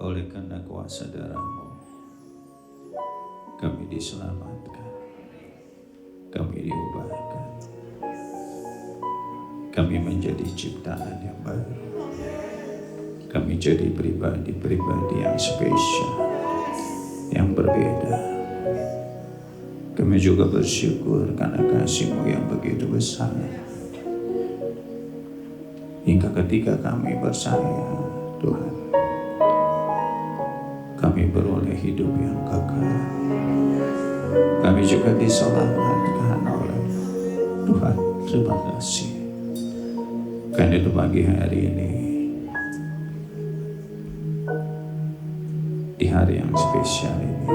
Oleh karena kuasa darah-Mu, kami diselamatkan, kami diubahkan, kami menjadi ciptaan yang baru, kami jadi pribadi-pribadi yang spesial, yang berbeda. Kami juga bersyukur karena kasih-Mu yang begitu besar, hingga ketika kami bersayang, Tuhan, kami beroleh hidup yang kekal. Kami juga diselamatkan oleh Tuhan. Terima kasih. Karena itu pagi hari ini, di hari yang spesial ini,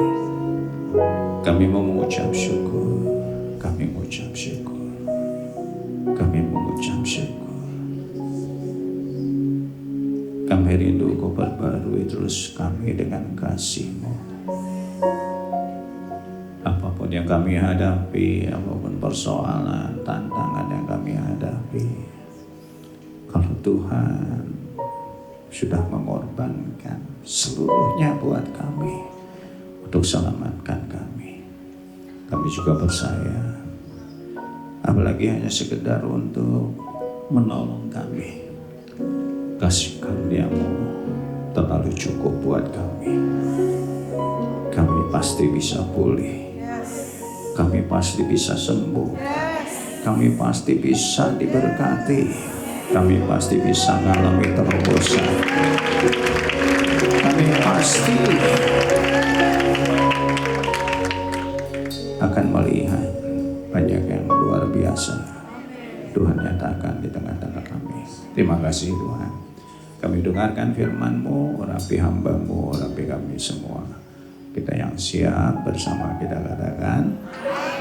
kami mengucap syukur. Kami mengucap syukur. Kami mengucap syukur. Kami rindu Kau perbarui terus kami dengan kasih-Mu. Apapun yang kami hadapi, apapun persoalan, tantangan yang kami hadapi, kalau Tuhan sudah mengorbankan seluruhnya buat kami untuk selamatkan kami, kami juga percaya, apalagi hanya sekedar untuk menolong kami, kasih karunia-Mu terlalu cukup buat kami. Kami pasti bisa pulih, kami pasti bisa sembuh, kami pasti bisa diberkati, kami pasti bisa mengalami terobosan, kami pasti akan melihat banyak yang luar biasa Tuhan nyatakan di tengah-tengah kami. Terima kasih Tuhan. Kami dengarkan firman-Mu, urapi hamba-Mu, urapi kami semua. Kita yang siap bersama kita katakan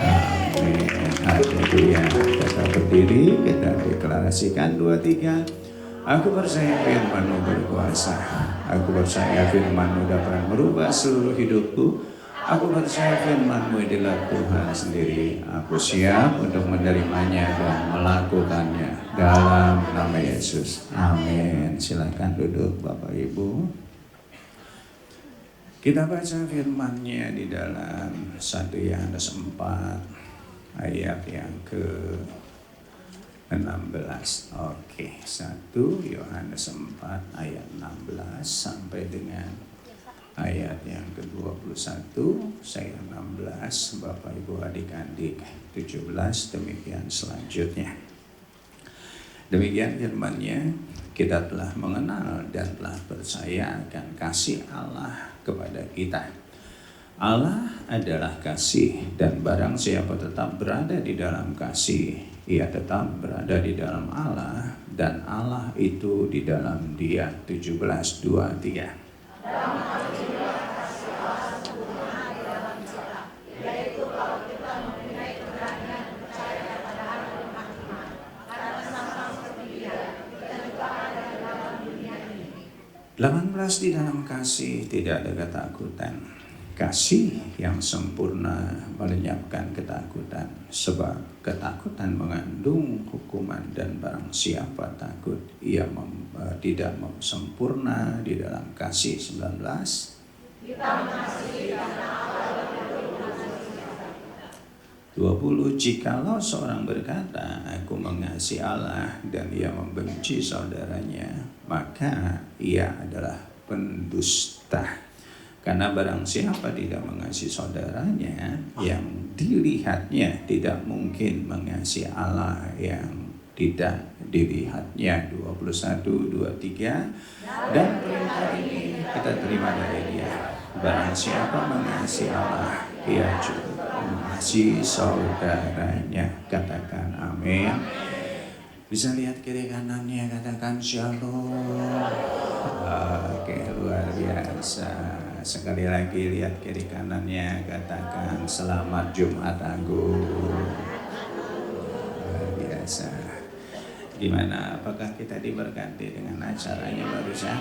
amin. Haleluya. Kita berdiri, kita deklarasikan 2, 3. Aku percaya firman-Mu berkuasa. Aku percaya firman-Mu dapat merubah seluruh hidupku. Aku percaya firman-Mu adalah Tuhan sendiri. Aku siap untuk menerimanya dan melakukannya dalam nama Yesus. Amin. Silakan duduk Bapak Ibu. Kita baca firman-Nya di dalam 1 Yohanes 4 ayat yang ke-16. Oke, 1 Yohanes 4 ayat 16 sampai dengan ayat yang ke-21, saya 16, Bapak Ibu adik-adik 17, demikian selanjutnya. Demikian firman-Nya, kita telah mengenal dan telah percaya akan kasih Allah kepada kita. Allah adalah kasih, dan barang siapa tetap berada di dalam kasih, ia tetap berada di dalam Allah, dan Allah itu di dalam Dia. 17, 2, 3. Di dalam kasih tidak ada ketakutan. Kasih yang sempurna melenyapkan ketakutan, sebab ketakutan mengandung hukuman, dan barang siapa takut ia tidak sempurna di dalam kasih. 19. Kita mengasihi karena Allah 20. Jikalau seorang berkata, aku mengasihi Allah dan ia membenci saudaranya, maka ia adalah pendusta. Karena barang siapa tidak mengasihi saudaranya, yang dilihatnya tidak mungkin mengasihi Allah yang tidak dilihatnya. 21, 23. Dan perintah ini kita terima dari Dia. Barang siapa mengasihi Allah, ia juga mengasihi saudaranya. Katakan amin. Bisa lihat kiri kanannya, katakan shalom. Oke, luar biasa. Sekali lagi lihat kiri kanannya, katakan selamat Jumat Agung. Luar biasa. Gimana? Apakah kita diberkati dengan acaranya barusan?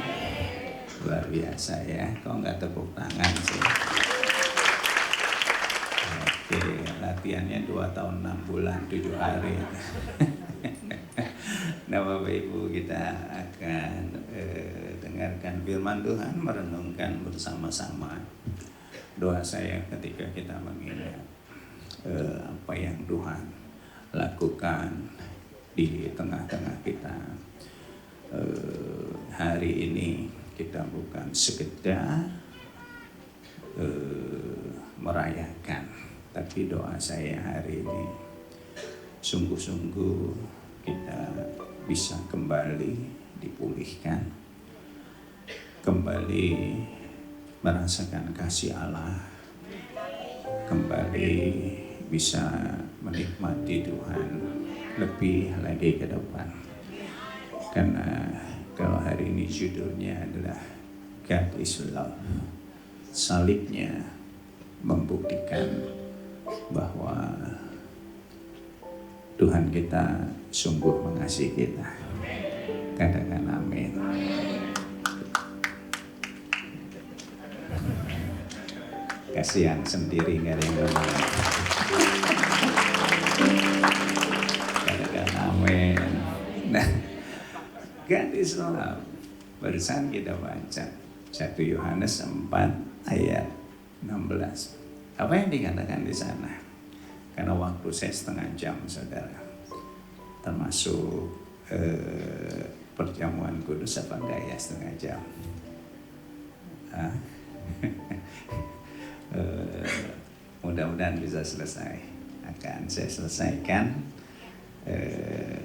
Luar biasa ya. Kok nggak tepuk tangan sih? Oke, latihannya 2 tahun 6 bulan 7 hari. Nah Bapak Ibu, kita akan mendengarkan firman Tuhan, merenungkan bersama-sama. Doa saya ketika kita mengingat apa yang Tuhan lakukan di tengah-tengah kita hari ini, kita bukan sekedar merayakan, tapi doa saya hari ini sungguh-sungguh kita bisa kembali dipulihkan, kembali merasakan kasih Allah, kembali bisa menikmati Tuhan lebih lagi ke depan. Karena kalau hari ini judulnya adalah God is Love, salibnya membuktikan bahwa Tuhan kita sungguh mengasihi kita. Katakan amin. Kasihan sendiri, nggak ada yang ngomong. Katakan amin. Nah, God is love. Barusan kita baca 1 Yohanes 4 ayat 16. Apa yang dikatakan di sana? Karena waktu saya setengah jam, saudara. Termasuk perjamuan kudus apa enggak ya setengah jam? Mudah-mudahan bisa selesai. Akan saya selesaikan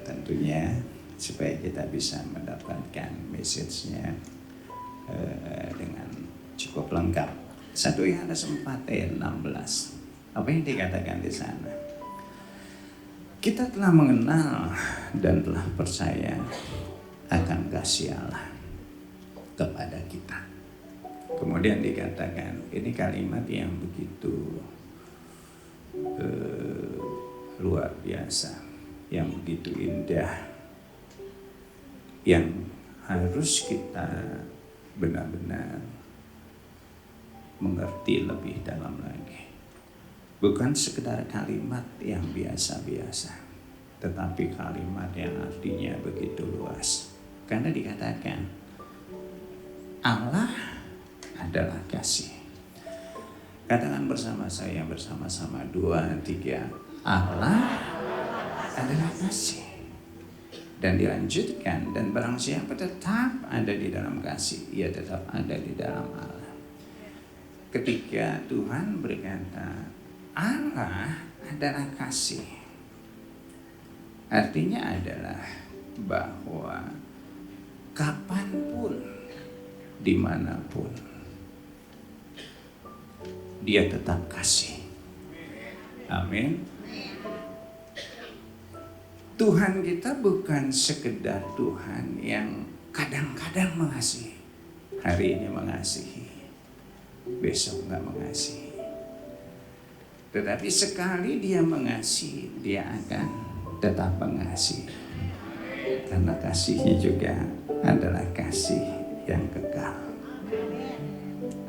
tentunya supaya kita bisa mendapatkan message-nya dengan cukup lengkap. 1 Yohanes 4 ayat 16. Apa yang dikatakan di sana? Kita telah mengenal dan telah percaya akan kasih Allah kepada kita. Kemudian dikatakan, ini kalimat yang begitu luar biasa, yang begitu indah, yang harus kita benar-benar mengerti lebih dalam lagi. Bukan sekedar kalimat yang biasa-biasa, tetapi kalimat yang artinya begitu luas. Karena dikatakan Allah adalah kasih. Katakan bersama saya, bersama-sama 2, 3. Allah adalah kasih. Dan dilanjutkan, dan barang siapa tetap ada di dalam kasih, ia tetap ada di dalam Allah. Ketika Tuhan berkata Allah adalah kasih, artinya adalah bahwa kapanpun, dimanapun, Dia tetap kasih. Amin. Tuhan kita bukan sekedar Tuhan yang kadang-kadang mengasihi. Hari ini mengasihi, besok nggak mengasihi. Tetapi sekali Dia mengasihi, Dia akan tetap mengasihi. Karena kasihnya juga adalah kasih yang kekal.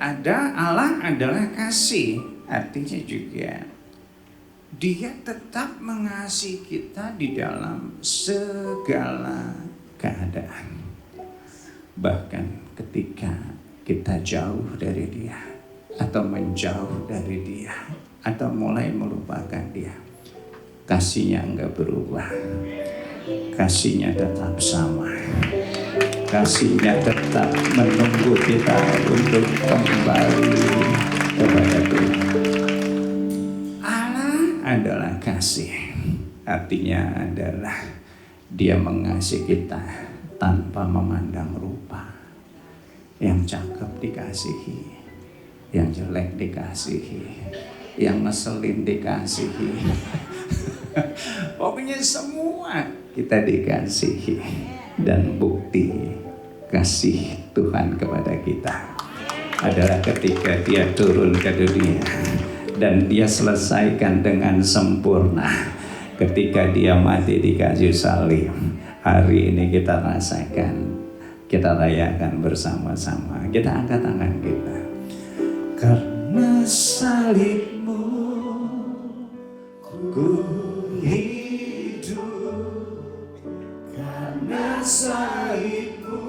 Allah adalah kasih, artinya juga Dia tetap mengasihi kita di dalam segala keadaan. Bahkan ketika kita jauh dari Dia, atau menjauh dari Dia, atau mulai melupakan Dia, kasihnya enggak berubah. Kasihnya tetap sama. Kasihnya tetap menunggu kita untuk kembali kepada Tuhan. Allah adalah kasih. Artinya adalah Dia mengasihi kita tanpa memandang rupa. Yang cakep dikasihi, yang jelek dikasihi, yang ngeselin dikasihi. Pokoknya semua kita dikasihi. Dan bukti kasih Tuhan kepada kita adalah ketika Dia turun ke dunia dan Dia selesaikan dengan sempurna. Ketika Dia mati di kayu salib, hari ini kita rasakan, kita rayakan bersama-sama. Kita angkat tangan kita. Karena salibmu ku hidup, karena salibmu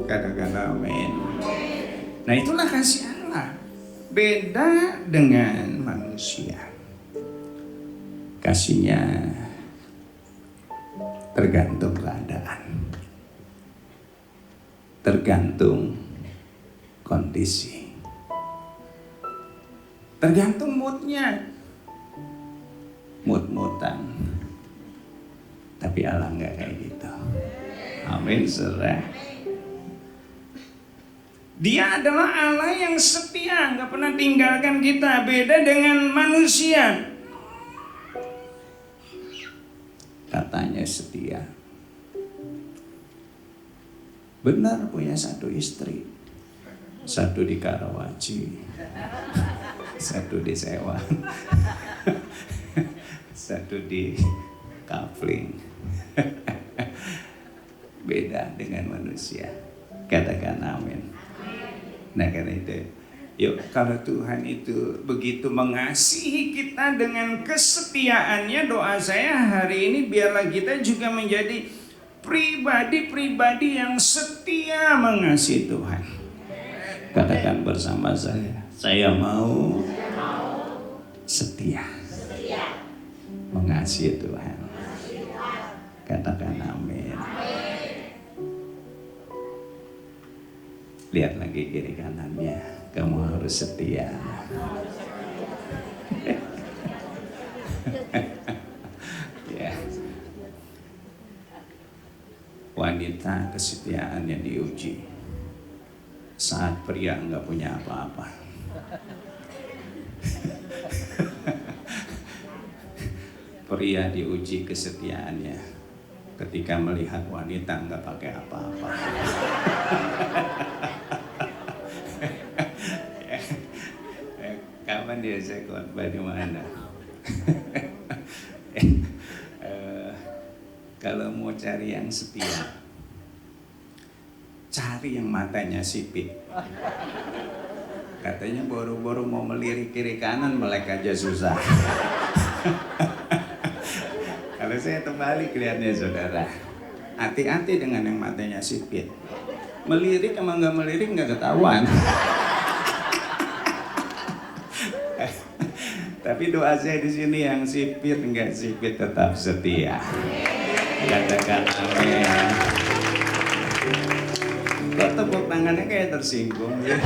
Katakan amin. Nah itulah kasih Allah. Beda dengan manusia. Kasihnya tergantung keadaan, tergantung kondisi, tergantung moodnya, mood-moodan. Tapi Allah nggak kayak gitu. Amin, saudara. Dia adalah Allah yang setia, nggak pernah tinggalkan kita. Beda dengan manusia. Katanya setia. Benar punya satu istri. Satu di Karawaci, satu di Sewa, satu di Kafling. Beda dengan manusia. Katakan amin. Nah karena itu, yuk kalau Tuhan itu begitu mengasihi kita dengan kesetiaannya, doa saya hari ini biarlah kita juga menjadi pribadi-pribadi yang setia mengasihi Tuhan. Katakan bersama saya mau setia mengasihi Tuhan. Katakan amin. Lihat lagi kiri kanannya, kamu harus setia. Ya. Wanita kesetiaannya diuji saat pria nggak punya apa-apa. Pria diuji kesetiaannya ketika melihat wanita nggak pakai apa-apa. Kapan dia saya khotbah di mana? Kalau mau cari yang setia, cari yang matanya sipit. Katanya baru-baru mau melirik kiri kanan melek aja susah. Kalau saya terbalik lihatnya saudara, hati-hati dengan yang matanya sipit. Melirik sama nggak melirik nggak ketahuan. Tapi doa saya di sini yang sipit nggak sipit tetap setia. Katakan amin. Kok tepuk tangannya kayak tersinggung ya?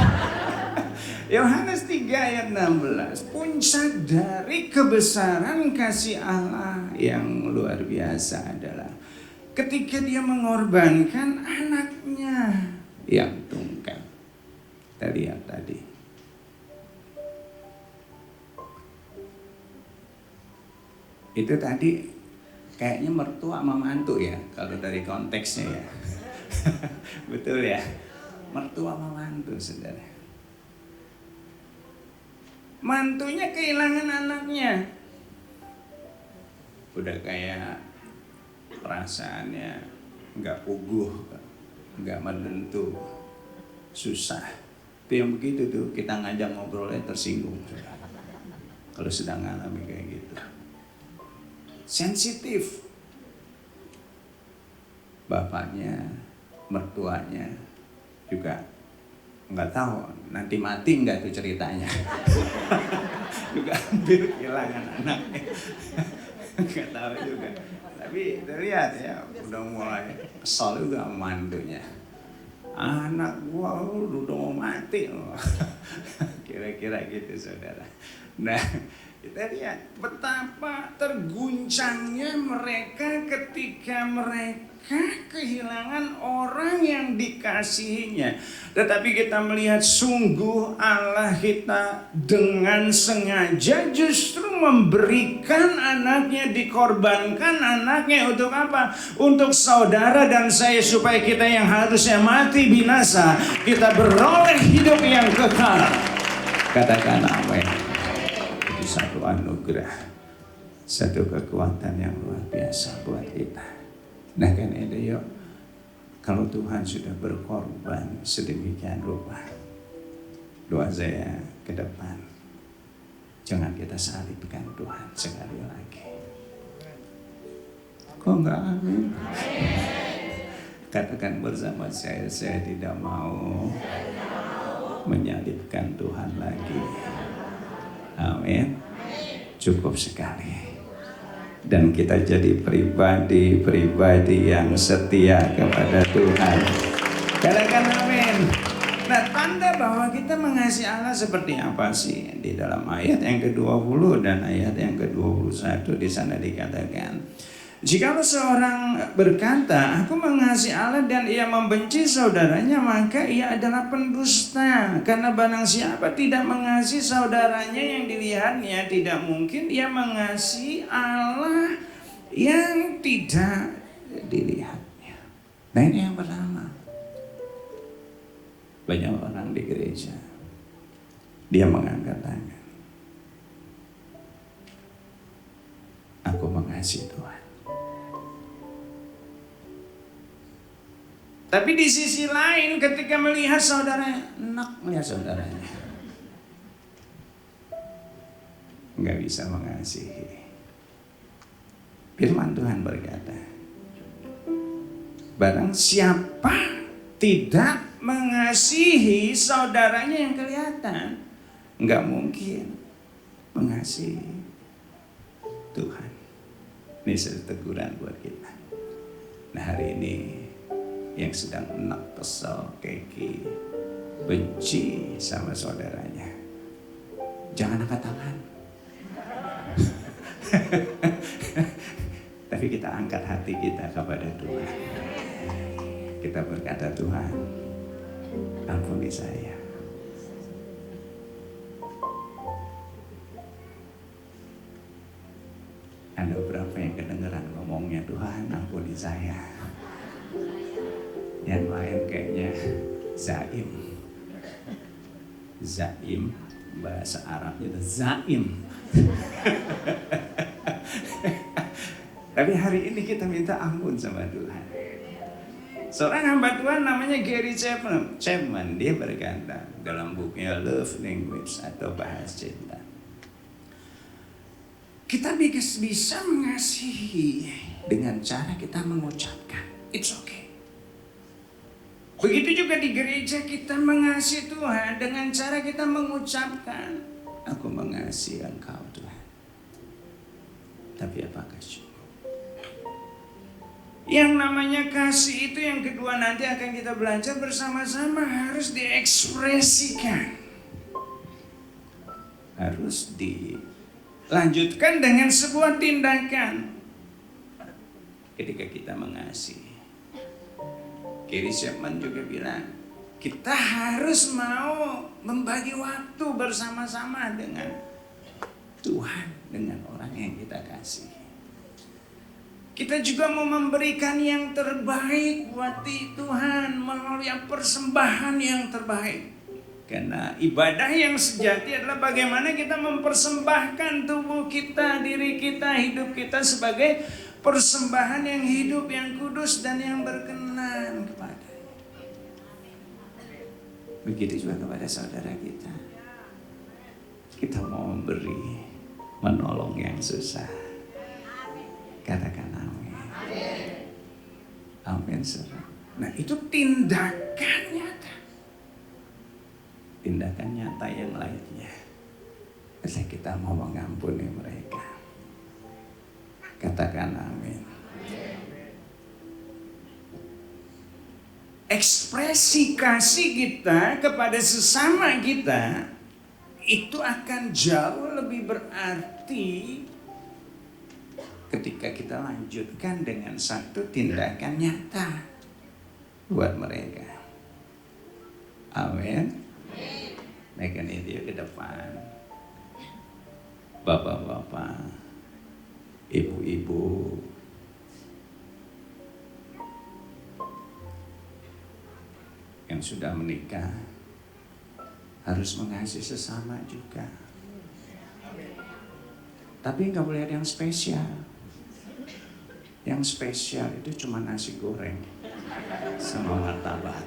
Yohanes 3 ayat 16. Puncak dari kebesaran kasih Allah yang luar biasa adalah ketika dia mengorbankan anaknya yang tunggal. Kita lihat tadi. Itu tadi kayaknya mertua sama mantu ya, kalau dari konteksnya ya. Betul ya, mertua sama mantu saudara. Mantunya kehilangan anaknya, udah kayak perasaannya nggak puguh, nggak menentu, susah. Itu yang begitu tuh kita ngajak ngobrolnya tersinggung. Kalau sedang ngalami kayak gitu, sensitif. Bapaknya, mertuanya juga nggak tahu nanti mati nggak tuh ceritanya. Juga hampir kehilangan anaknya. Nggak tahu juga. Tapi terlihat ya udah mulai kesal juga sama mantunya. Anak gua udah mau mati. Kira-kira gitu saudara. Nah kita lihat betapa terguncangnya mereka ketika mereka kehilangan orang yang dikasihinya. Tetapi kita melihat sungguh Allah kita dengan sengaja justru memberikan anaknya, dikorbankan anaknya untuk apa? Untuk saudara dan saya, supaya kita yang harusnya mati binasa, kita beroleh hidup yang kekal. Katakan amin. Satu anugerah, satu kekuatan yang luar biasa buat kita. Nah kan itu yuk, kalau Tuhan sudah berkorban sedemikian rupa, doa saya ke depan, jangan kita salibkan Tuhan sekali lagi. Kok enggak amin? Katakan bersama saya tidak mau menyalibkan Tuhan lagi. Amin. Cukup sekali. Dan kita jadi pribadi yang setia kepada Tuhan. Katakan amin. Nah, tanda bahwa kita mengasihi Allah seperti apa sih? Di dalam ayat yang ke-20 dan ayat yang ke-21 di sana dikatakan, jikalau seorang berkata, aku mengasihi Allah dan ia membenci saudaranya, maka ia adalah pendusta. Karena barang siapa tidak mengasihi saudaranya yang dilihatnya, tidak mungkin ia mengasihi Allah yang tidak dilihatnya. Nah, ini yang pertama. Banyak orang di gereja, dia mengangkat tangan, aku mengasihi Tuhan. Tapi di sisi lain ketika melihat saudaranya, enak melihat saudaranya, nggak bisa mengasihi. Firman Tuhan berkata, barang siapa tidak mengasihi saudaranya yang kelihatan, nggak mungkin mengasihi Tuhan. Ini satu teguran buat kita. Nah, hari ini yang sedang enak, kesel, keki, benci sama saudaranya, jangan angkat tangan. Tapi kita angkat hati kita kepada Tuhan. Kita berkata, Tuhan, ampuni saya. Ada berapa yang kedengeran ngomongnya, Tuhan ampuni saya. Yang lain kayaknya zaim. Zaim, bahasa Arabnya itu zaim. Tapi hari ini kita minta ampun sama Tuhan. Seorang hamba Tuhan namanya Gary Chapman, dia berkata dalam bukunya Love Language atau Bahasa Cinta, kita bisa mengasihi dengan cara kita mengucapkan, it's okay. Begitu juga di gereja kita mengasihi Tuhan dengan cara kita mengucapkan, aku mengasihi Engkau Tuhan. Tapi apakah cukup? Yang namanya kasih itu yang kedua nanti akan kita belajar bersama-sama, harus diekspresikan. Harus dilanjutkan dengan sebuah tindakan ketika kita mengasihi. Gary Chapman juga bilang, kita harus mau membagi waktu bersama-sama dengan Tuhan, dengan orang yang kita kasih. Kita juga mau memberikan yang terbaik buat Tuhan melalui persembahan yang terbaik. Karena ibadah yang sejati adalah bagaimana kita mempersembahkan tubuh kita, diri kita, hidup kita sebagai persembahan yang hidup, yang kudus dan yang berkenan kepada-Nya. Begitu juga kepada saudara kita. Kita mau memberi, menolong yang susah. Katakan amin. Amin, saudara. Nah, itu tindakan nyata. Tindakan nyata yang lainnya. Ketika kita mau mengampuni mereka. Katakan amin. Ekspresi kasih kita kepada sesama kita itu akan jauh lebih berarti ketika kita lanjutkan dengan satu tindakan nyata buat mereka. Amin. Mereka ini ke depan. Bapak-bapak, ibu-ibu, yang sudah menikah harus mengasihi sesama juga. Tapi nggak boleh ada yang spesial. Yang spesial itu cuma nasi goreng sama martabak.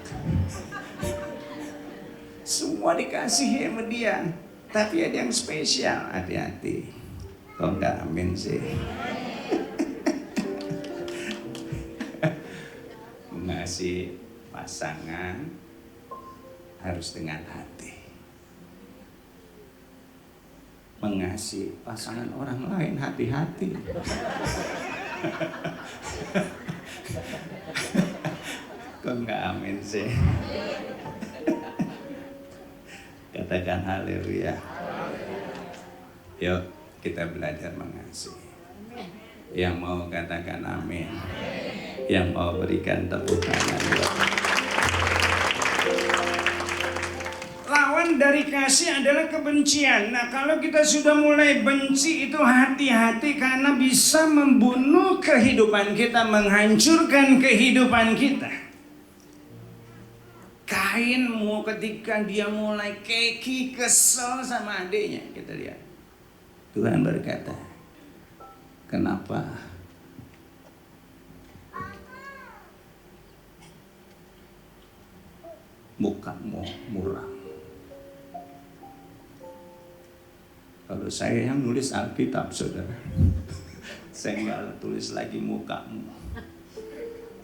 Semua dikasih sama dia, tapi ada yang spesial. Hati-hati, kok nggak amin sih? Mengasihi mengasihi pasangan harus dengan hati. Mengasihi pasangan orang lain hati-hati. Kok nggak amin sih? Katakan haleluya. Yuk kita belajar mengasihi. Yang mau katakan amin. Yang mau berikan tepuk tangan. Lawan dari kasih adalah kebencian. Nah, kalau kita sudah mulai benci itu hati-hati karena bisa membunuh kehidupan kita, menghancurkan kehidupan kita. Kain ketika dia mulai keki, kesel sama adiknya, kita lihat. Tuhan berkata, kenapa mukamu muram? Kalau saya yang nulis Alkitab, saudara, saya nggak tulis lagi mukamu.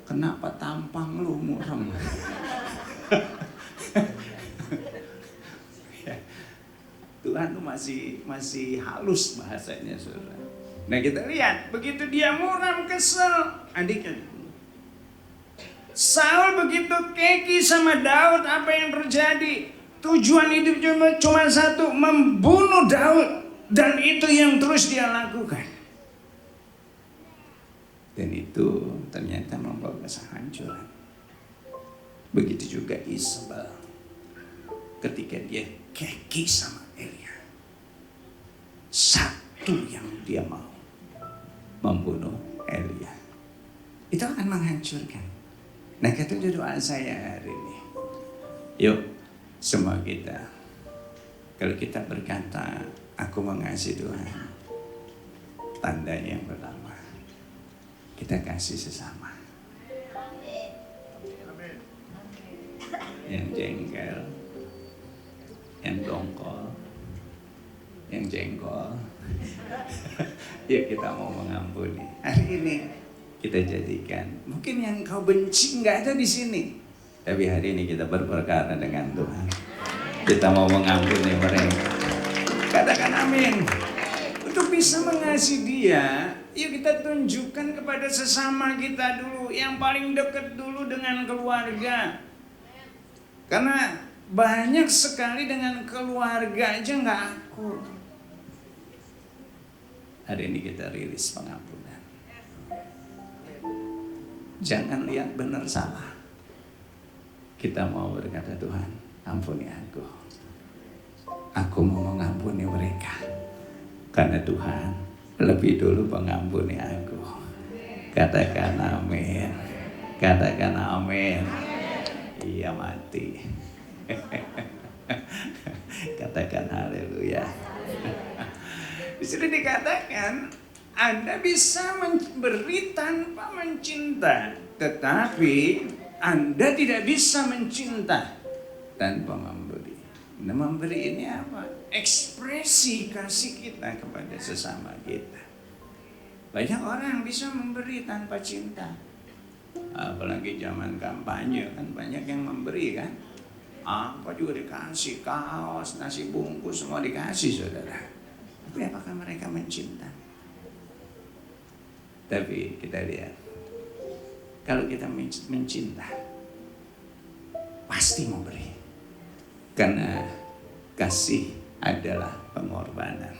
Kenapa tampang lu muram? Tuhan tuh masih halus bahasanya, saudara. Nah kita lihat, begitu dia muram kesel, adiknya. Saul begitu keki sama Daud, apa yang terjadi? Tujuan hidup cuma satu, membunuh Daud. Dan itu yang terus dia lakukan. Dan itu ternyata membawa kehancuran. Begitu juga Isabel. Ketika dia keki sama Elia. Satu yang dia mau, membunuh Elia. Itu akan menghancurkan. Nah, itu doa saya hari ini. Yuk, semua kita, kalau kita berkata, aku mengasihi Tuhan, tandanya yang pertama, kita kasih sesama. Yang jengkel, yang dongkol, yang jengkol, yuk kita mau mengampuni. Hari ini kita jadikan, mungkin yang kau benci nggak ada di sini, tapi hari ini kita berperkara dengan Tuhan. Kita mau mengampuni mereka. Katakan amin. Untuk bisa mengasihi dia, yuk kita tunjukkan kepada sesama kita dulu. Yang paling dekat dulu dengan keluarga. Karena banyak sekali dengan keluarga aja nggak akur. Hari ini kita rilis pengampunan. Jangan lihat benar salah. Kita mau berkata, Tuhan, ampuni aku. Aku mau mengampuni mereka. Karena Tuhan lebih dulu mengampuni aku. Katakan amin. Katakan amin. Iya mati. Katakan haleluya. Di sini dikatakan Anda bisa memberi tanpa mencinta, tetapi Anda tidak bisa mencinta tanpa memberi. Nah, memberi ini apa? Ekspresi kasih kita kepada sesama kita. Banyak orang bisa memberi tanpa cinta. Apalagi zaman kampanye kan banyak yang memberi kan. Apa juga dikasih, kaos, nasi bungkus, semua dikasih, saudara. Tapi apakah mereka mencinta? Tapi kita lihat, kalau kita mencinta, pasti memberi. Karena kasih adalah pengorbanan.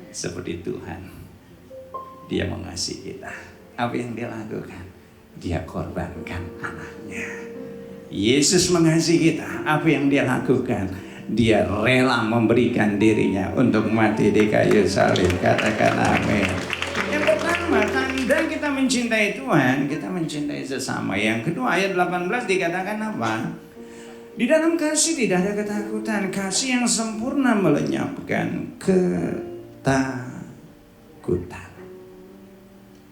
Seperti Tuhan, Dia mengasihi kita. Apa yang Dia lakukan? Dia korbankan anaknya. Yesus mengasihi kita. Apa yang Dia lakukan? Dia rela memberikan dirinya untuk mati di kayu salib. Katakan amin. Yang pertama, tanda kita mencintai Tuhan, kita mencintai sesama. Yang kedua, ayat 18 dikatakan apa? Di dalam kasih tidak ada ketakutan. Kasih yang sempurna melenyapkan ketakutan.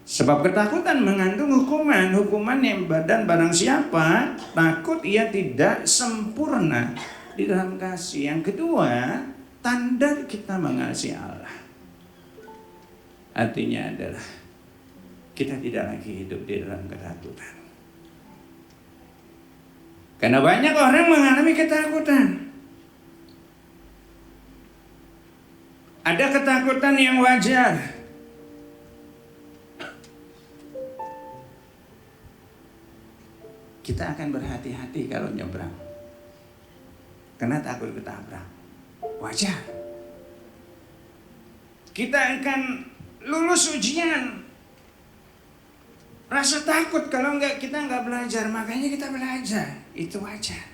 Sebab ketakutan mengandung hukuman. Hukuman yang barang siapa takut, ia tidak sempurna di dalam kasih. Yang kedua, tanda kita mengasihi Allah. Artinya adalah kita tidak lagi hidup di dalam ketakutan. Karena banyak orang mengalami ketakutan. Ada ketakutan yang wajar. Kita akan berhati-hati kalau nyebrang. Karena takut ketabrak. Wajar. Kita akan lulus ujian. Rasa takut kalau kita nggak belajar, makanya kita belajar. Itu wajar.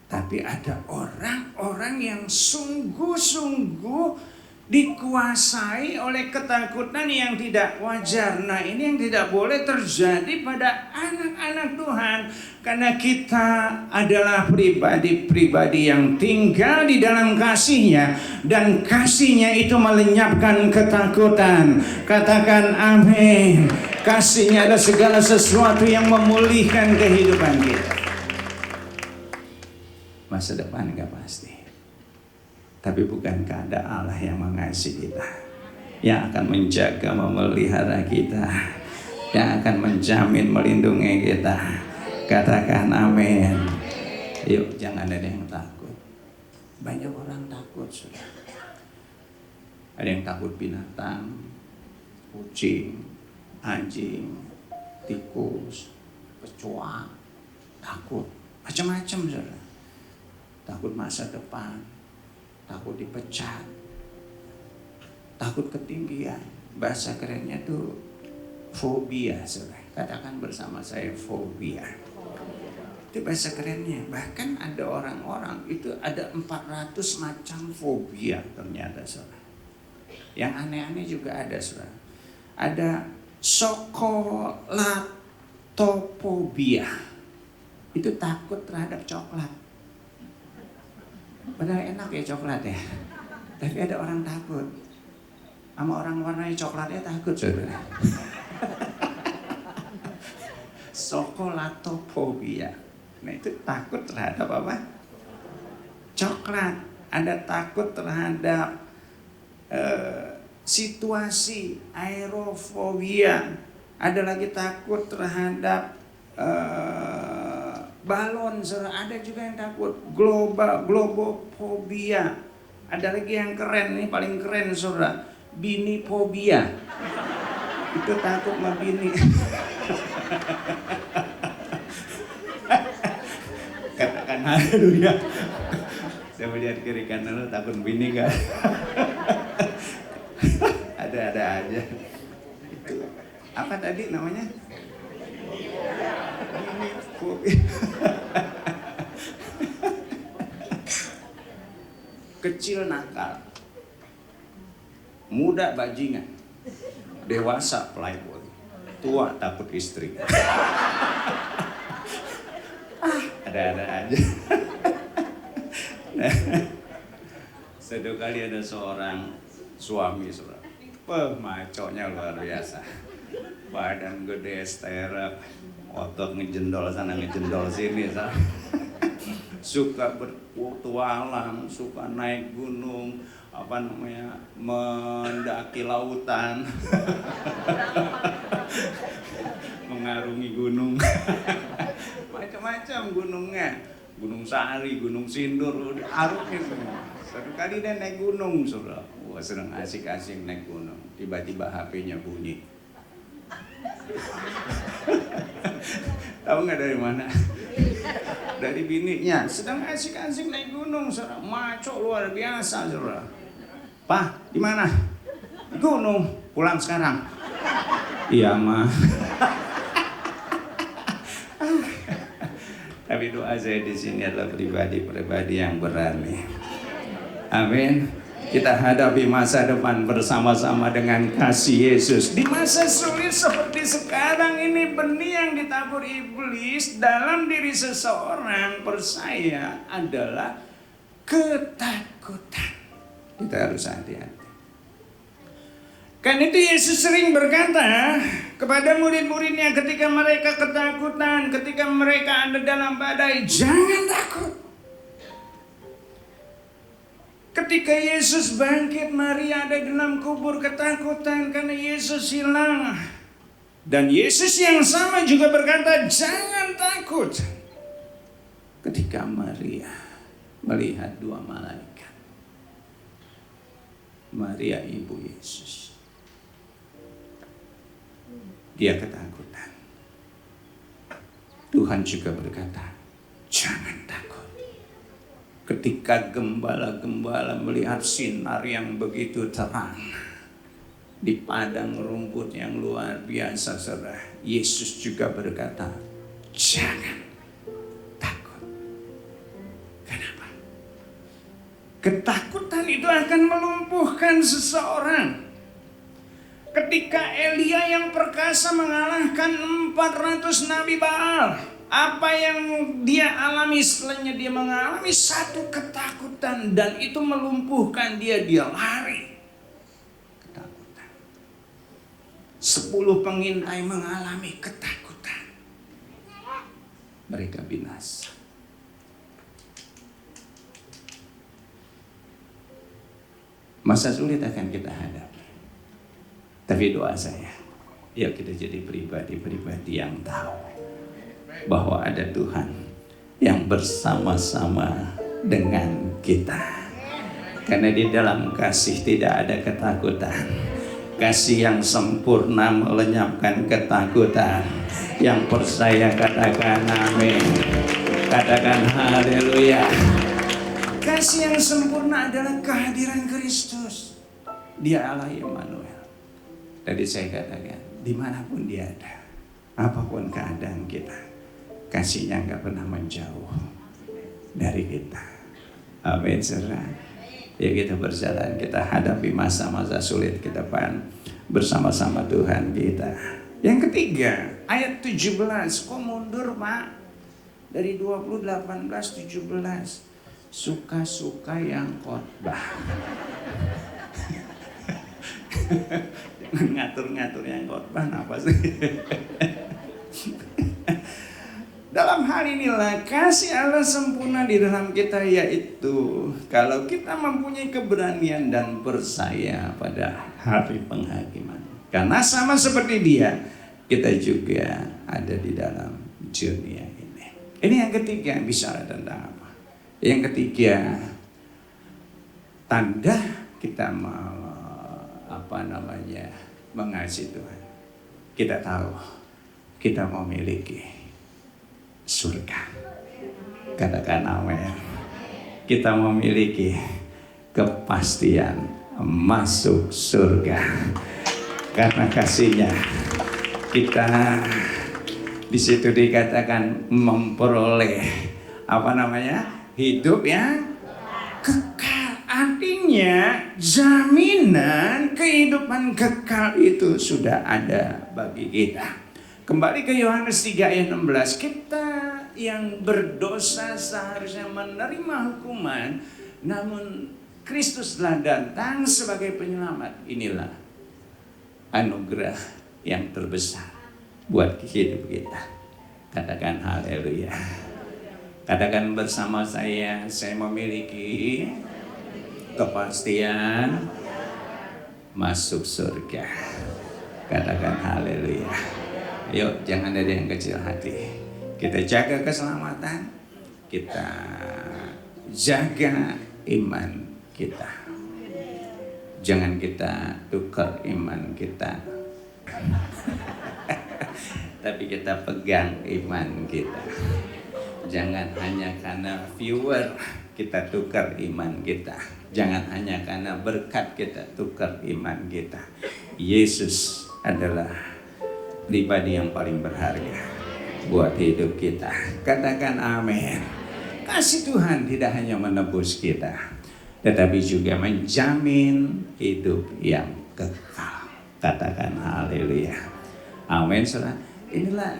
Tapi ada orang-orang yang sungguh-sungguh dikuasai oleh ketakutan yang tidak wajar. Nah, ini yang tidak boleh terjadi pada anak-anak Tuhan. Karena kita adalah pribadi-pribadi yang tinggal di dalam kasih-Nya. Dan kasih-Nya itu melenyapkan ketakutan. Katakan amin. Kasih-Nya adalah segala sesuatu yang memulihkan kehidupan kita. Masa depan gak pasti. Tapi bukankah ada Allah yang mengasihi kita, yang akan menjaga, memelihara kita, yang akan menjamin, melindungi kita. Katakan amin. Yuk, jangan ada yang takut. Banyak orang takut sudah. Ada yang takut binatang, kucing, anjing, tikus, kecoa. Takut macam-macam sudah. Takut masa depan, takut dipecat, takut ketinggian. Bahasa kerennya tuh fobia, saudara. Katakan bersama saya, fobia. Itu bahasa kerennya. Bahkan ada orang-orang itu ada 400 macam fobia ternyata, saudara. Yang aneh-aneh juga ada, saudara. Ada sokolatofobia. Itu takut terhadap coklat. Padahal enak ya coklat ya. Tapi ada orang takut. Sama orang warnai coklatnya takut, saudara. Sokolatofobia. Nah, itu takut terhadap apa? Coklat. Ada takut terhadap situasi, aerofobia. Ada lagi takut terhadap balon, saudara. Ada juga yang takut globofobia. Ada lagi yang keren, ini paling keren, saudara, binifobia. Itu takut sama bini. Katakan haleluya. Saya melihat kiri kanan lu, takut bini kan? Ada-ada aja. Itu apa tadi namanya? Kecil nakal, muda bajingan, dewasa playboy, tua takut istri. Ada-ada aja. Satu kali ada seorang suami, maconya luar biasa, badan gede, sterep, otot ngejendol sana ngejendol sini, suka bertualang, suka naik gunung, mendaki lautan, mengarungi gunung, macam-macam gunungnya, Gunung Sahari, Gunung Sindur, arungin semua. Satu kali dia naik gunung, saudara, wah seneng asik-asik naik gunung, tiba-tiba HP-nya bunyi. Tahu nggak dari mana? Dari bininya. Sedang asik-asik naik gunung, saudara. Maco luar biasa, saudara. Pak, di mana? Di gunung. Pulang sekarang. Iya, Ma. Tapi doa saya di sini adalah pribadi-pribadi yang berani. Amin. Kita hadapi masa depan bersama-sama dengan kasih Yesus. Di masa sulit seperti sekarang ini, benih yang ditabur iblis dalam diri seseorang, percaya, adalah ketakutan. Kita harus hati-hati. Kan itu Yesus sering berkata kepada murid-muridnya ketika mereka ketakutan, ketika mereka ada dalam badai, jangan takut. Ketika Yesus bangkit, Maria ada dalam kubur, ketakutan karena Yesus hilang. Dan Yesus yang sama juga berkata, jangan takut. Ketika Maria melihat dua malaikat, Maria ibu Yesus, dia ketakutan. Tuhan juga berkata, jangan takut. Ketika gembala-gembala melihat sinar yang begitu terang di padang rumput yang luar biasa, saudara, Yesus juga berkata, jangan takut. Kenapa? Ketakutan itu akan melumpuhkan seseorang. Ketika Elia yang perkasa mengalahkan 400 nabi Baal, apa yang dia alami setelahnya? Dia mengalami satu ketakutan, dan itu melumpuhkan dia lari. 10 pengintai mengalami ketakutan, mereka binasa. Masa sulit akan kita hadapi, tapi doa saya, yuk kita jadi pribadi-pribadi yang tahu bahwa ada Tuhan yang bersama-sama dengan kita. Karena di dalam kasih tidak ada ketakutan. Kasih yang sempurna melenyapkan ketakutan. Yang percaya katakan amin. Katakan haleluya. Kasih yang sempurna adalah kehadiran Kristus. Dia Allah Immanuel. Tadi saya katakan, dimanapun dia ada, apapun keadaan kita, kasihnya gak pernah menjauh dari kita. Amin, saudara. Ya, kita berjalan, kita hadapi masa-masa sulit ke depan bersama-sama Tuhan kita. Yang ketiga, ayat 17. Kok mundur, Pak? Dari 20, 18, 17. Suka-suka yang khotbah. Jangan ngatur-ngatur yang khotbah, apa sih? Dalam hal inilah kasih Allah sempurna di dalam kita, yaitu kalau kita mempunyai keberanian dan percaya pada hari penghakiman. Karena sama seperti dia, kita juga ada di dalam dunia ini. Ini yang ketiga, bicara tentang apa? Yang ketiga, tanda kita mengasihi Tuhan. Kita tahu kita memiliki surga. Katakan amin. Kita memiliki kepastian masuk surga. Karena kasihnya kita di situ dikatakan memperoleh hidup yang kekal. Artinya jaminan kehidupan kekal itu sudah ada bagi kita. Kembali ke Yohanes 3 ayat 16, kita yang berdosa seharusnya menerima hukuman, namun Kristus telah datang sebagai penyelamat. Inilah anugerah yang terbesar buat hidup kita. Katakan haleluya. Katakan bersama saya memiliki kepastian masuk surga. Katakan haleluya. Yuk, jangan ada yang kecil hati. Kita jaga keselamatan, kita jaga iman kita. Jangan kita tukar iman kita, tapi kita pegang iman kita. Jangan hanya karena viewer kita tukar iman kita. Jangan hanya karena berkat kita tukar iman kita. Yesus adalah pribadi yang paling berharga buat hidup kita. Katakan amin. Kasih Tuhan tidak hanya menebus kita, tetapi juga menjamin hidup yang kekal. Katakan haleluya. Amin, saudara. Inilah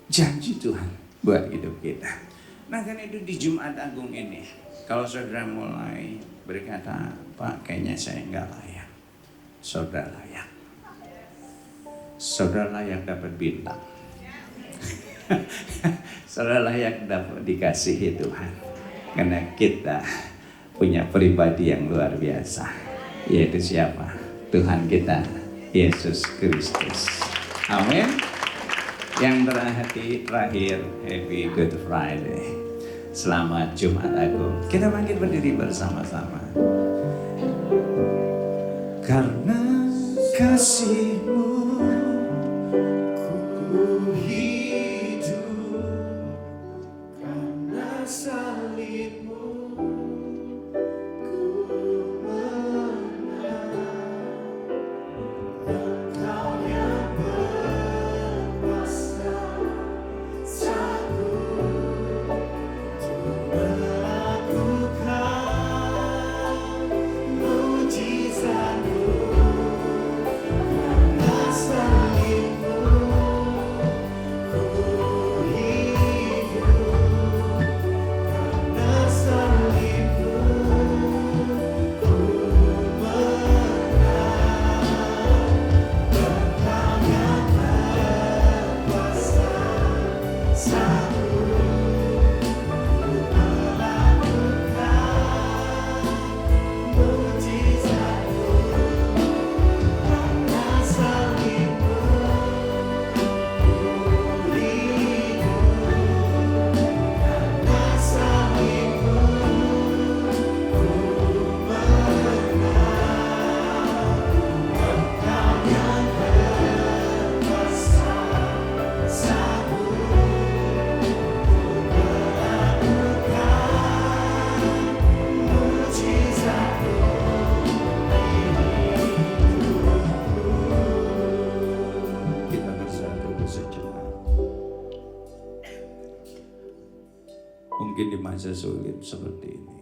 janji Tuhan buat hidup kita. Nah, kan itu di Jumat Agung ini, kalau saudara mulai berkata, Pak, kayaknya saya enggak layak. Saudara layak. Saudara layak dapat bintang. Saudara layak dapat dikasihi Tuhan. Karena kita punya pribadi yang luar biasa. Yaitu siapa? Tuhan kita, Yesus Kristus. Amin. Yang terakhir, Happy Good Friday. Selamat Jumat Agung. Kita bangkit berdiri bersama-sama. Karena kasih-Mu ku hidup, karena salib-Mu ku menang. Engkau yang berkuasa, sanggup melakukan mujizat-Mu. Karena salib-Mu ku hidup, karena salib-Mu ku menang. Engkau yang berkuasa, sanggup melakukan mujizat-Mu. Karena salib-Mu ku hidup, karena salib-Mu ku menang. Engkau yang berkuasa, sanggup melakukan mujizat-Mu. Kita bersatu sejenak. Mungkin di masa sulit seperti ini,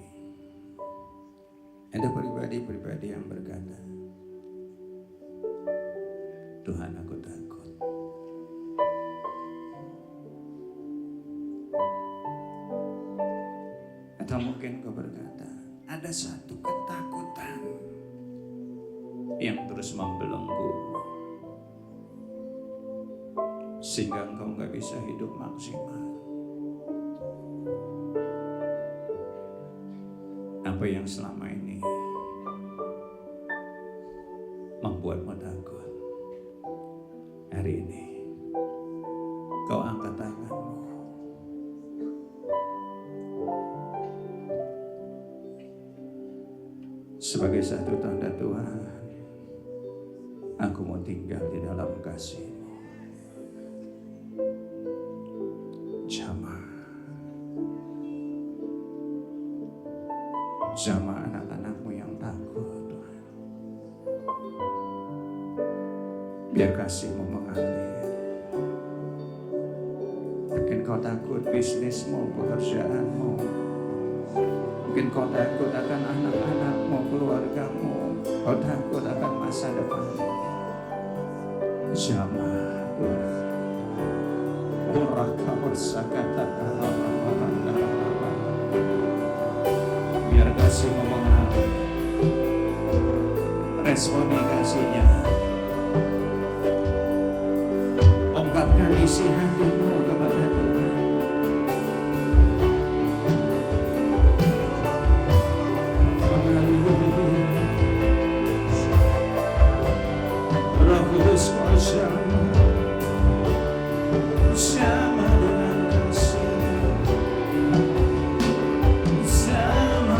ada pribadi-pribadi yang berkata, Tuhan, aku takut. Atau mungkin kau berkata, ada satu ketakutan yang terus membelenggu, sehingga engkau nggak bisa hidup maksimal. Apa yang selama ini membuatmu takut? Hari ini kau angkat tanganmu. Sebagai satu tanda Tuhan, aku mau tinggal di dalam kasih-Mu. Jamah anak-anak-Mu yang takut, Tuhan. Biar kasih-Mu mengalir. Mungkin kau takut bisnismu, pekerjaanmu. Mungkin kau takut akan anak-anak-Mu, keluargamu. Kau takut akan masa depan. Jamah, Tuhan. Uraka bersakata biar kasih-Mu mengalir. Responi kasih-Nya. Ungkapkan isi hati-Mu kepada Tuhan. Roh Kudus kuasa sama dengan kasih, sama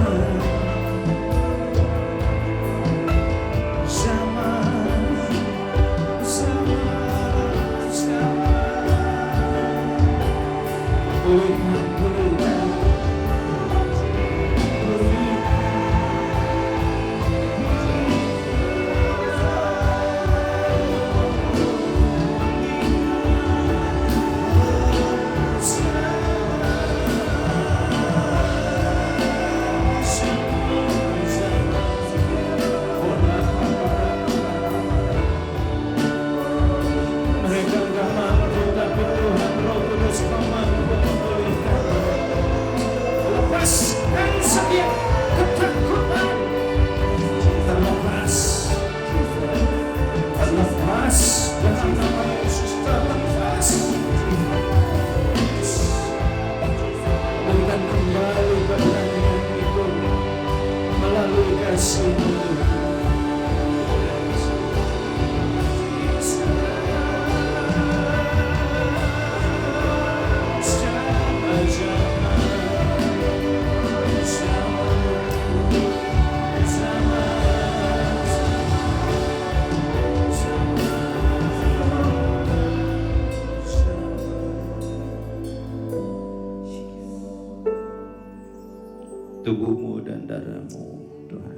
tubuhmu dan darahmu Tuhan,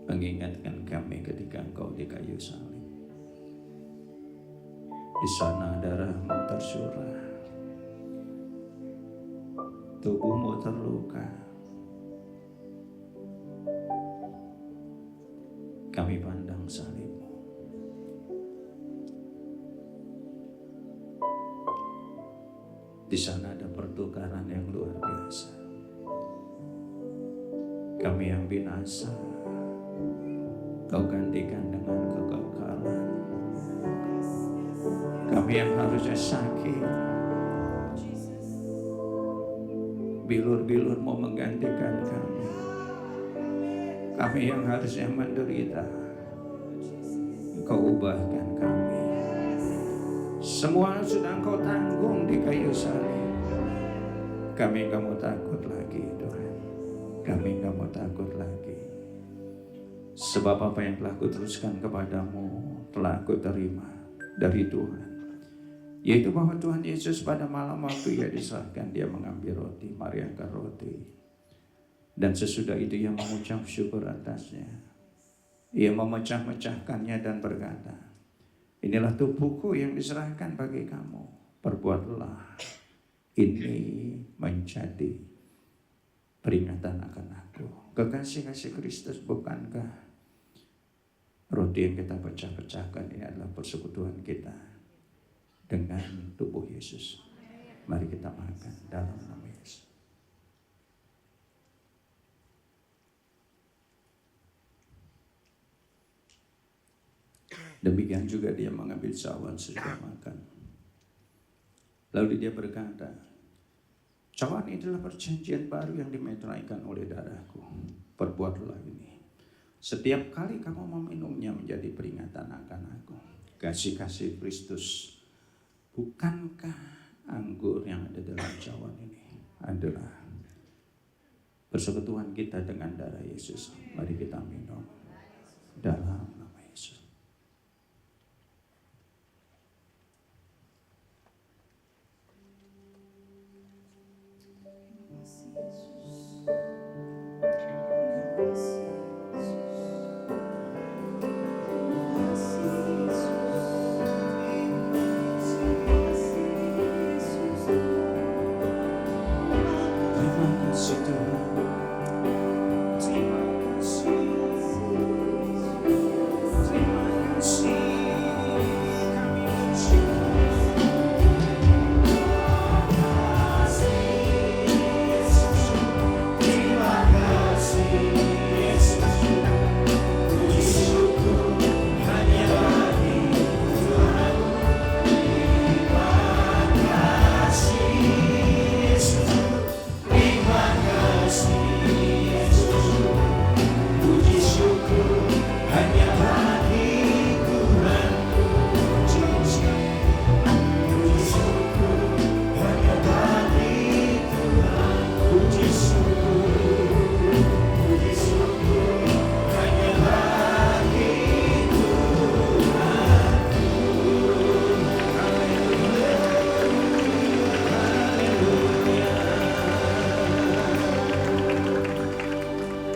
mengingatkan kami ketika Engkau di kayu salib. Di sana darahmu tercurah, tubuhmu terluka. Kami pandang salibmu. Di sana ada pertukaran yang luar biasa. Kami yang binasa, Kau gantikan dengan kekekalan. Kami yang harusnya sakit, bilur-bilur mau menggantikan kami. Kami yang harusnya menderita, Kau ubahkan kami. Semua sudah Engkau tanggung di kayu salib. Kami nggak mau takut lagi Tuhan. Kami nggak mau takut lagi. Sebab apa yang telah kuteruskan kepadamu telah kuterima dari Tuhan. Yaitu bahwa Tuhan Yesus pada malam waktu Ia diserahkan, Dia mengambil roti, mari angkat roti. Dan sesudah itu Ia mengucap syukur atasnya. Ia memecah-mecahkannya dan berkata, inilah tubuhku yang diserahkan bagi kamu. Perbuatlah ini menjadi peringatan akan aku. Kekasih-kasih Kristus, bukankah roti yang kita pecah-pecahkan ini adalah persekutuan kita dengan tubuh Yesus? Mari kita makan dalam nama Yesus. Demikian juga Dia mengambil cawan sesudah makan. Lalu Dia berkata, cawan itulah perjanjian baru yang dimeteraikan oleh darahku. Perbuatlah ini setiap kali kamu meminumnya menjadi peringatan akan aku. Kasih-kasih Kristus, bukankah anggur yang ada dalam cawan ini adalah persekutuan kita dengan darah Yesus? Mari kita minum dalam nama Yesus.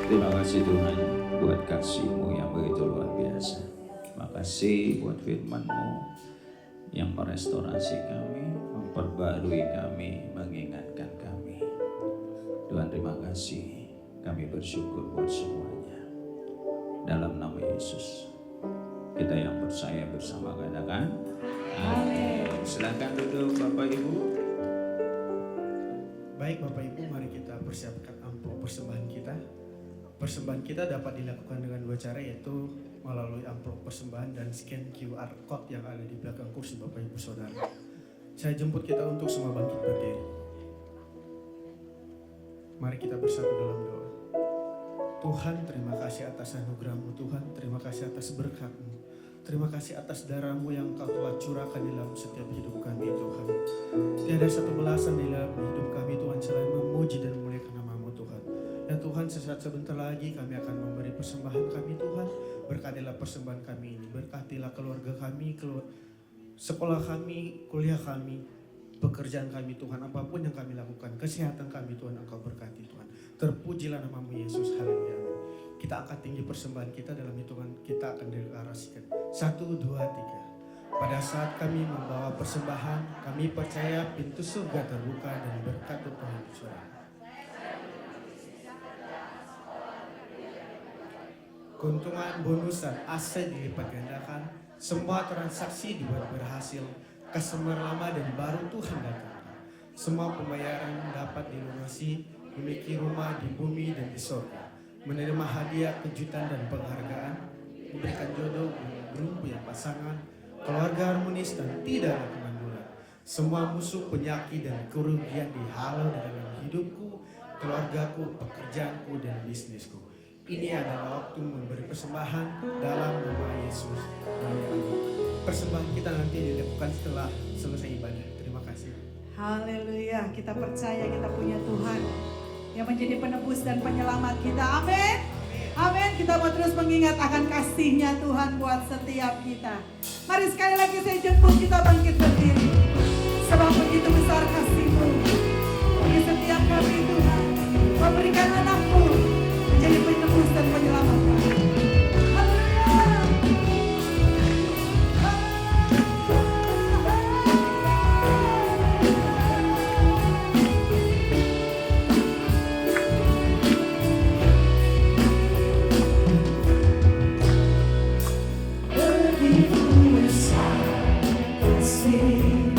Terima kasih Tuhan buat kasih-Mu yang begitu luar biasa. Terima kasih buat firman-Mu yang merestorasi kami, memperbarui kami, mengingatkan kami. Tuhan terima kasih, kami bersyukur buat semuanya. Dalam nama Yesus, kita yang percaya bersama katakan amin. Silakan duduk Bapak Ibu. Baik Bapak Ibu, mari kita persiapkan amplop persembahan kita. Persembahan kita dapat dilakukan dengan dua cara, yaitu melalui amplop persembahan dan scan QR code yang ada di belakang kursi Bapak Ibu Saudara. Saya jemput kita untuk semua bangkit berdiri. Mari kita bersatu dalam doa. Tuhan, terima kasih atas anugerah-Mu Tuhan, terima kasih atas berkat-Mu, terima kasih atas darah-Mu yang Kau telah curahkan di dalam setiap hidup kami Tuhan. Tiada satu belasan di dalam hidup kami Tuhan selain memuji dan memuliakan nama-Mu Tuhan. Dan Tuhan, sesaat sebentar lagi kami akan memberi persembahan kami Tuhan. Berkatilah persembahan kami ini, berkatilah keluarga kami, sekolah kami, kuliah kami, pekerjaan kami Tuhan, apapun yang kami lakukan, kesehatan kami Tuhan, Engkau berkati Tuhan. Terpujilah namamu Yesus, haleluya. Kita angkat tinggi persembahan kita dalam hitungan, kita akan deklarasikan 1, 2, 3. Pada saat kami membawa persembahan, kami percaya pintu surga terbuka dan berkat Tuhan dicurahkan. Keuntungan, bonus, dan aset dilipat gandakan. Semua transaksi dibuat berhasil. Customer lama dan baru Tuhan datang. Semua pembayaran dapat dilunasi. Memiliki rumah di bumi dan di surga. Menerima hadiah, kejutan, dan penghargaan. Memberikan jodoh, belum punya pasangan. Keluarga harmonis dan tidak ada kemandulan. Semua musuh, penyakit, dan kerugian dihalau dalam hidupku, keluargaku, pekerjaanku, dan bisnisku. Ini adalah waktu memberi persembahan dalam nama Yesus. Persembahan kita nanti dilakukan setelah selesai ibadah. Terima kasih. Haleluya, kita percaya kita punya Tuhan yang menjadi penebus dan penyelamat kita. Amin. Amin. Kita mau terus mengingat akan kasih-Nya Tuhan buat setiap kita. Mari sekali lagi saya jemput kita bangkit berdiri. Sebab begitu besar kasih-Mu bagi setiap kami Tuhan. Memberikan anak-Mu menjadi penebus dan penyelamat kami. Begitu besar kasih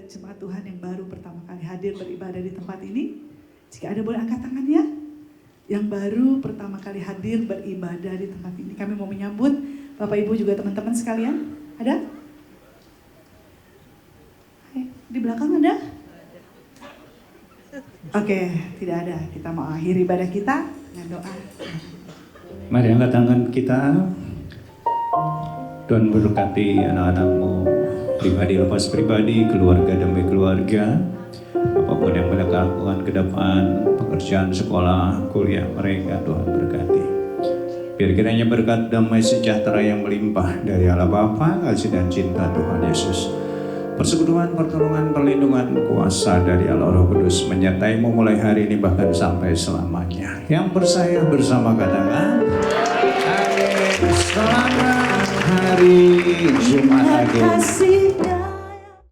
jemaat Tuhan yang baru pertama kali hadir beribadah di tempat ini? Jika ada boleh angkat tangannya. Yang baru pertama kali hadir beribadah di tempat ini. Kami mau menyambut Bapak Ibu juga teman-teman sekalian. Ada? Hai, di belakang ada? Oke, tidak ada. Kita mau akhiri ibadah kita dengan doa. Mari angkat tangan kita. Tuhan berkati anak-anakmu, pribadi lepas pribadi, keluarga demi keluarga. Apapun yang mereka lakukan ke depan, pekerjaan, sekolah, kuliah mereka, Tuhan berkati. Biar kiranya berkat damai sejahtera yang melimpah dari Allah Bapa, kasih dan cinta Tuhan Yesus, persekutuan, pertolongan, perlindungan, kuasa dari Allah Roh Kudus menyertaimu mulai hari ini bahkan sampai selamanya. Yang percaya bersama katakan, amin. Selamat hari Jumat Agung.